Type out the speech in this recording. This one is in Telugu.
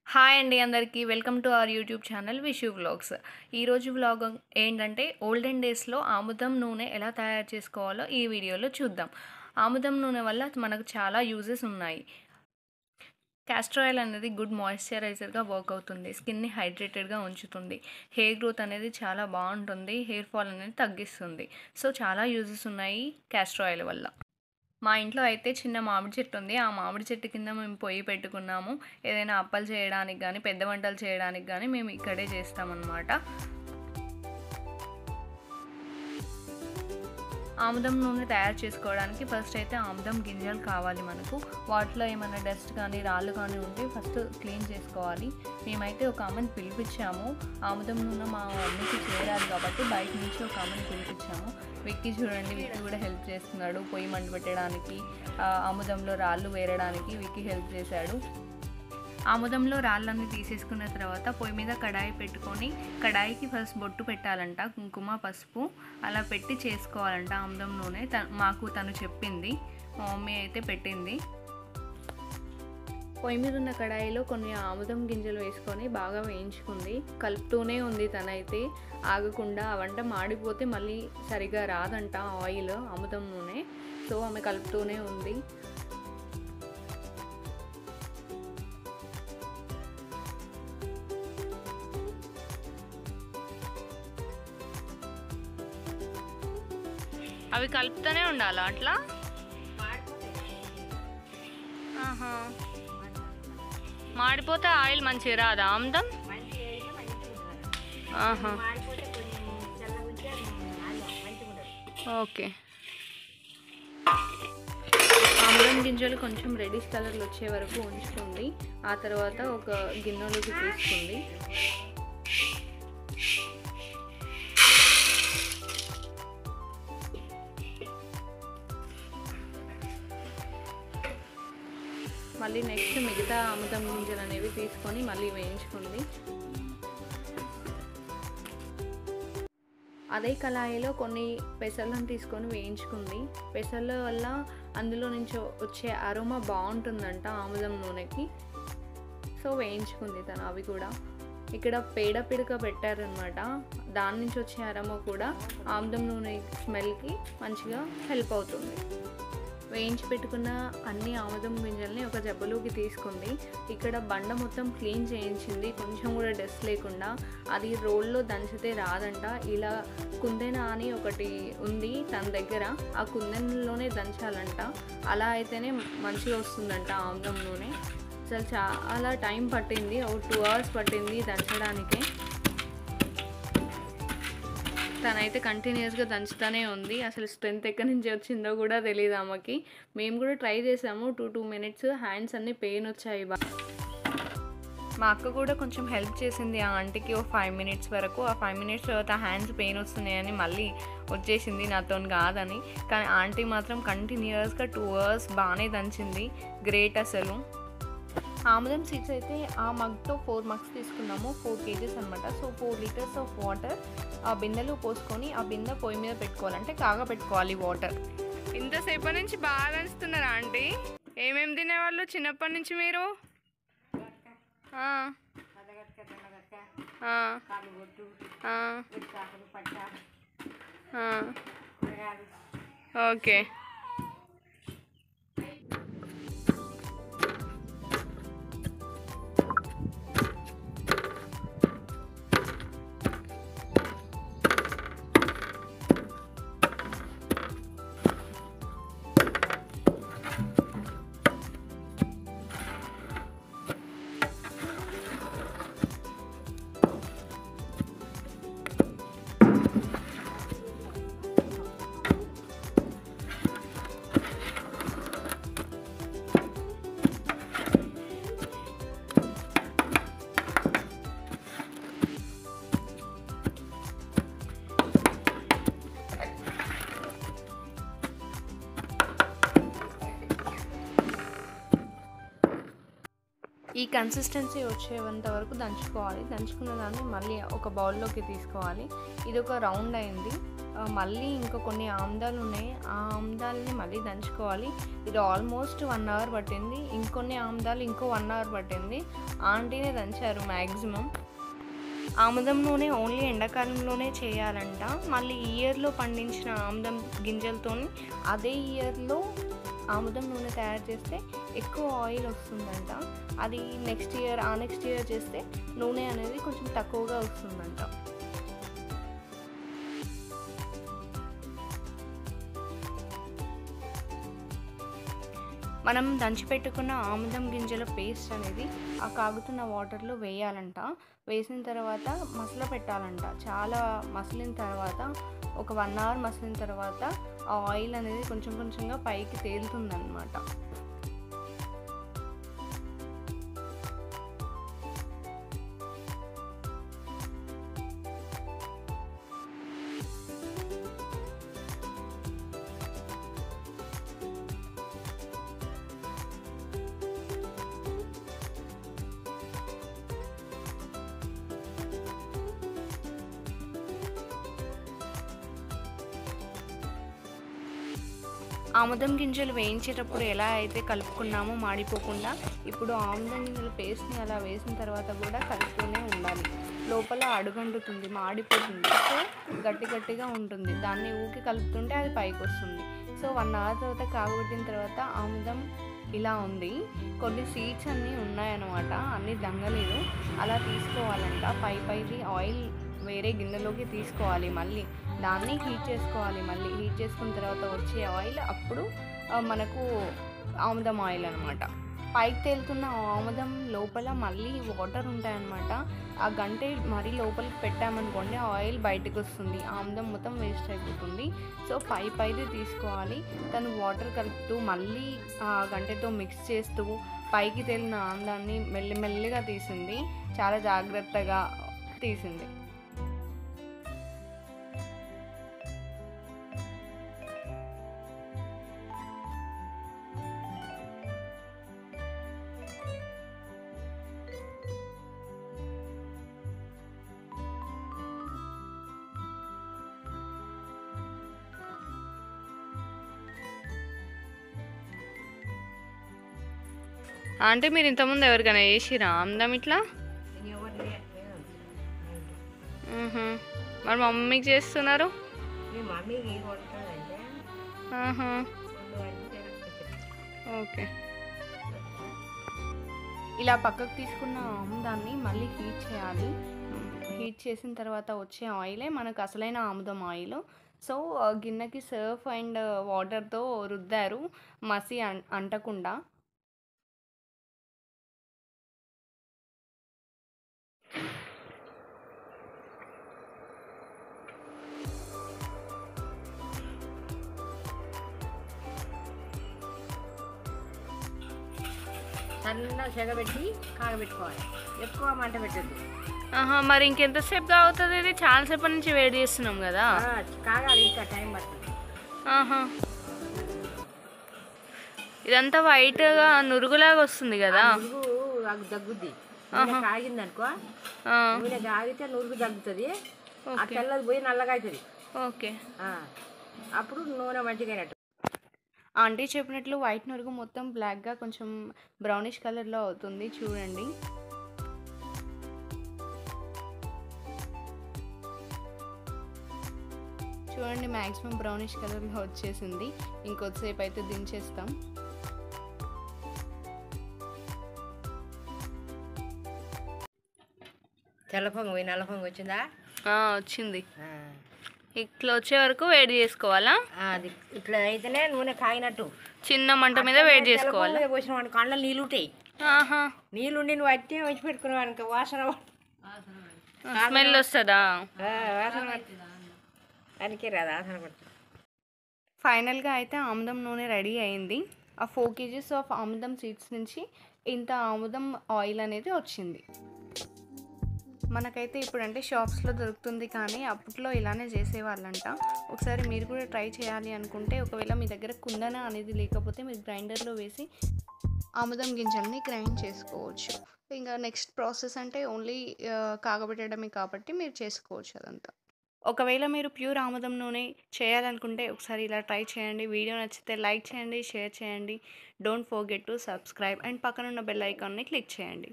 హాయ్ అండి అందరికీ welcome to our YouTube channel Vishu vlogs. ఈరోజు వ్లాగ్ ఏంటంటే ఓల్డెన్ డేస్లో ఆముదం నూనె ఎలా తయారు చేసుకోవాలో ఈ వీడియోలో చూద్దాం. ఆముదం నూనె వల్ల మనకు చాలా యూజెస్ ఉన్నాయి. క్యాస్టర్ ఆయిల్ అనేది గుడ్ మాయిశ్చరైజర్గా వర్క్ అవుతుంది. స్కిన్ని హైడ్రేటెడ్గా ఉంచుతుంది. హెయిర్ గ్రోత్ అనేది చాలా బాగుంటుంది. హెయిర్ ఫాల్ అనేది తగ్గిస్తుంది. సో చాలా యూజెస్ ఉన్నాయి క్యాస్టర్ ఆయిల్ వల్ల. మా ఇంట్లో అయితే చిన్న మామిడి చెట్టు ఉంది. ఆ మామిడి చెట్టు కింద మేము పొయ్యి పెట్టుకున్నాము. ఏదైనా అప్పలు చేయడానికి కానీ పెద్ద వంటలు చేయడానికి కానీ మేము ఇక్కడే చేస్తామన్నమాట. ఆముదం నూనె తయారు చేసుకోవడానికి ఫస్ట్ అయితే ఆముదం గింజలు కావాలి మనకు. వాటిలో ఏమైనా డస్ట్ కానీ రాళ్ళు కానీ ఉంటే ఫస్ట్ క్లీన్ చేసుకోవాలి. మేమైతే ఒక ఆమెను పిలిపించాము. ఆముదం నూనె మా మమ్మీకి చేరాలి కాబట్టి బయట నుంచి ఒక ఆమెను పిలిపించాము. విక్కీ చూడండి, విక్కీ కూడా హెల్ప్ చేస్తున్నాడు. పొయ్యి మంట పెట్టడానికి, ఆముదంలో రాళ్ళు వేరడానికి విక్కీ హెల్ప్ చేశాడు. ఆముదంలో రాళ్ళన్నీ తీసేసుకున్న తర్వాత పొయ్యి మీద కడాయి పెట్టుకొని కడాయికి ఫస్ట్ బొట్టు పెట్టాలంట, కుంకుమ పసుపు అలా పెట్టి చేసుకోవాలంట ఆముదం నూనె. మాకు తను చెప్పింది, మా మమ్మీ అయితే పెట్టింది. పొయ్యి మీద ఉన్న కడాయిలో కొన్ని ఆముదం గింజలు వేసుకొని బాగా వేయించుకుంది. కలుపుతూనే ఉంది తనైతే ఆగకుండా. ఆ వంట మాడిపోతే మళ్ళీ సరిగా రాదంట ఆయిల్, ఆముదం నూనె. సో ఆమె కలుపుతూనే ఉంది. అవి కలుపుతూనే ఉండాలా అట్లా? మాడిపోతే ఆయిల్ మంచిగా రాదా ఆముదం? ఓకే. ఆముదం గింజలు కొంచెం రెడ్డిష్ కలర్లో వచ్చే వరకు ఉంచుకుంది. ఆ తర్వాత ఒక గిన్నెలోకి తీసుకుంది. మళ్ళీ నెక్స్ట్ మిగతా ఆముదం గింజలు అనేవి తీసుకొని మళ్ళీ వేయించుకుంది. అదే కళాయిలో కొన్ని పెసర్లను తీసుకొని వేయించుకుంది. పెసర్ల వల్ల అందులో నుంచి వచ్చే అరోమా బాగుంటుందంట ఆముదం నూనెకి. సో వేయించుకుంది తను అవి కూడా. ఇక్కడ పేడ పిడక పెట్టారనమాట. దాని నుంచి వచ్చే అరోమా కూడా ఆముదం నూనె స్మెల్కి మంచిగా హెల్ప్ అవుతుంది. వేయించి పెట్టుకున్న అన్ని ఆముదం గింజల్ని ఒక జబ్బలోకి తీసుకుంది. ఇక్కడ బండ మొత్తం క్లీన్ చేయించింది, కొంచెం కూడా డస్ట్ లేకుండా. అది రోల్లో దంచితే రాదంట. ఇలా కుందెన అని ఒకటి ఉంది తన దగ్గర, ఆ కుందెనలోనే దంచాలంట. అలా అయితేనే మంచిగా వస్తుందంట ఆముదం నూనె. అసలు చాలా టైం పట్టింది, ఒక 2 hours పట్టింది దంచడానికే. తనైతే కంటిన్యూస్గా దంచుతూనే ఉంది. అసలు స్ట్రెంత్ ఎక్కడి నుంచి వచ్చిందో కూడా తెలియదు ఆమెకి. మేము కూడా ట్రై చేసాము 2 minutes. హ్యాండ్స్ అన్నీ పెయిన్ వచ్చాయి బాగా. మా అక్క కూడా కొంచెం హెల్ప్ చేసింది ఆ ఆంటీకి ఒక 5 minutes వరకు. ఆ 5 minutes తర్వాత హ్యాండ్స్ పెయిన్ వస్తున్నాయని మళ్ళీ వచ్చేసింది, నాతో కాదని. కానీ ఆంటీ మాత్రం కంటిన్యూస్గా 2 hours బాగానే దంచింది. గ్రేట్ అసలు. ఆముదం సీడ్స్ అయితే ఆ మగ్తో 4 mugs తీసుకున్నాము, 4 kgs అనమాట. సో 4 liters ఆఫ్ వాటర్ ఆ బిందెలో పోసుకొని ఆ బిందె పొయ్యి మీద పెట్టుకోవాలంటే కాగబెట్టుకోవాలి వాటర్. ఇంతసేపటి నుంచి బాగా దంచుతున్నారా ఆంటీ? ఏమేమి తినేవాళ్ళు చిన్నప్పటి నుంచి మీరు? ఓకే. ఈ కన్సిస్టెన్సీ వచ్చేంత వరకు దంచుకోవాలి. దంచుకున్న దాన్ని మళ్ళీ ఒక బౌల్లోకి తీసుకోవాలి. ఇది ఒక రౌండ్ అయింది. మళ్ళీ ఇంకా కొన్ని ఆముదాలు ఉన్నాయి, ఆ ఆముదాలని మళ్ళీ దంచుకోవాలి. ఇది ఆల్మోస్ట్ 1 అవర్ పట్టింది. ఇంకొన్ని ఆముదాలు ఇంకో 1 అవర్ పట్టింది. ఆంటీనే దంచారు మ్యాక్సిమం. ఆముదం నూనె ఓన్లీ ఎండాకాలంలోనే చేయాలంట. మళ్ళీ ఈ ఇయర్లో పండించిన ఆముదం గింజలతో అదే ఇయర్లో ఆముదం నూనె తయారు చేస్తే ఎక్కువ ఆయిల్ వస్తుందంట. అది నెక్స్ట్ ఇయర్ చేస్తే నూనె అనేది కొంచెం తక్కువగా వస్తుందంట. మనం దంచిపెట్టుకున్న ఆముదం గింజల పేస్ట్ అనేది ఆ కాగుతున్న వాటర్లో వేయాలంట. వేసిన తర్వాత మసల పెట్టాలంట. చాలా మసిలిన తర్వాత ఒక 1 అవర్ మసిలిన తర్వాత ఆ ఆయిల్ అనేది కొంచెం కొంచెంగా పైకి తేలుతుందన్నమాట. ఆముదం గింజలు వేయించేటప్పుడు ఎలా అయితే కలుపుకున్నామో మాడిపోకుండా, ఇప్పుడు ఆముదం గింజల పేస్ట్ని అలా వేసిన తర్వాత కూడా కలుపుతూనే ఉండాలి. లోపల అడుగంటుతుంది, మాడిపోతుంది. సో గట్టిగా ఉంటుంది. దాన్ని ఊకి కలుపుతుంటే అది పైకి వస్తుంది. సో 1 అవర్ తర్వాత కాగబెట్టిన తర్వాత ఆముదం ఇలా ఉంది. కొన్ని సీడ్స్ అన్నీ ఉన్నాయన్నమాట, అన్నీ దంగలేదు. అలా తీసుకోవాలంట. పైది ఆయిల్ వేరే గిన్నెలోకి తీసుకోవాలి. మళ్ళీ దాన్ని హీట్ చేసుకోవాలి. మళ్ళీ హీట్ చేసుకున్న తర్వాత వచ్చే ఆయిల్ అప్పుడు మనకు ఆముదం ఆయిల్ అనమాట. పైకి తేలుతున్న ఆముదం లోపల మళ్ళీ వాటర్ ఉంటాయన్నమాట. ఆ గంటె మరీ లోపలికి పెట్టామనుకోండి ఆయిల్ బయటకు వస్తుంది, ఆముదం మొత్తం వేస్ట్ అయిపోతుంది. సో పైది తీసుకోవాలి. తను వాటర్ కలుపుతూ మళ్ళీ ఆ గంటెతో మిక్స్ చేస్తూ పైకి తేలిన ఆముదాన్ని మెల్లిగా తీసింది. చాలా జాగ్రత్తగా తీసింది. అంటే మీరు ఇంతకుముందు ఎవరికైనా చేసిరా ఆముదం ఇట్లా? మరి మమ్మీకి చేస్తున్నారు? ఓకే. ఇలా పక్కకు తీసుకున్న ఆముదాన్ని మళ్ళీ హీట్ చేయాలి. హీట్ చేసిన తర్వాత వచ్చే ఆయిలే మనకు అసలైన ఆముదం ఆయిల్. సో గిన్నెకి సర్ఫ్ అండ్ వాటర్తో రుద్దారు మసి అంటకుండా. సన్నగా సెగబెట్టి కాగబెట్టుకోవాలి, ఎక్కువ మంట పెట్టద్దు. మరి ఇంకెంతసేపు కాగుతుంది? ఇది చాలాసేపు నుంచి వేడి చేస్తున్నాం కదా. కాగాలి, ఇంకా టైం పడుతుంది. ఇదంతా వైట్గా నురుగులాగా వస్తుంది కదా. నురుగు దగ్గుద్ది. కాగింది అనుకో, నూనె కాగితే నురుగు తగ్గుతుంది. ఆ తెల్లది పోయి నల్లగా అవుతుంది. ఓకే, అప్పుడు నూనె మంచిగా అయినట్టు. ఆంటీ చెప్పినట్లు వైట్ నురుగు మొత్తం బ్లాక్గా కొంచెం బ్రౌనిష్ కలర్లో అవుతుంది. చూడండి, మ్యాక్సిమం బ్రౌనిష్ కలర్లో వచ్చేసింది. ఇంకొద్దిసేపు అయితే దించేస్తాం. తెల్ల పొంగు పోయి నల్ల పొంగు వచ్చిందా? వచ్చింది. ఇట్లా వచ్చే వరకు వేడి చేసుకోవాలా? అది ఇట్లా అయితేనే నూనె కాగినట్టు. చిన్న మంట మీద వేడి చేసుకోవాలి. పోసిన వాడికి కళ్ళ నీళ్ళు ఉంటాయి. నీళ్ళుండి నువ్వు అట్టే వచ్చి పెట్టుకున్నావు అనుకో, వాసన స్మెల్ వస్తుందా? వాసన దానికి రాదు, వాసన పడుతుంది. ఫైనల్గా అయితే ఆముదం నూనె రెడీ అయింది. ఆ 4 kgs ఆఫ్ ఆముదం సీడ్స్ నుంచి ఇంత ఆముదం ఆయిల్ అనేది వచ్చింది. మనకైతే ఇప్పుడంటే షాప్స్లో దొరుకుతుంది, కానీ అప్పట్లో ఇలానే చేసేవాళ్ళంట. ఒకసారి మీరు కూడా ట్రై చేయాలి అనుకుంటే, ఒకవేళ మీ దగ్గర కుందన అనేది లేకపోతే మీరు గ్రైండర్లో వేసి ఆముదం గింజల్ని గ్రైండ్ చేసుకోవచ్చు. ఇంకా నెక్స్ట్ ప్రాసెస్ అంటే ఓన్లీ కాగబెట్టడమే కాబట్టి మీరు చేసుకోవచ్చు అదంతా. ఒకవేళ మీరు ప్యూర్ ఆముదం నూనె చేయాలనుకుంటే ఒకసారి ఇలా ట్రై చేయండి. వీడియో నచ్చితే లైక్ చేయండి, షేర్ చేయండి. Don't forget to subscribe and పక్కనున్న బెల్ ఐకాన్ని క్లిక్ చేయండి.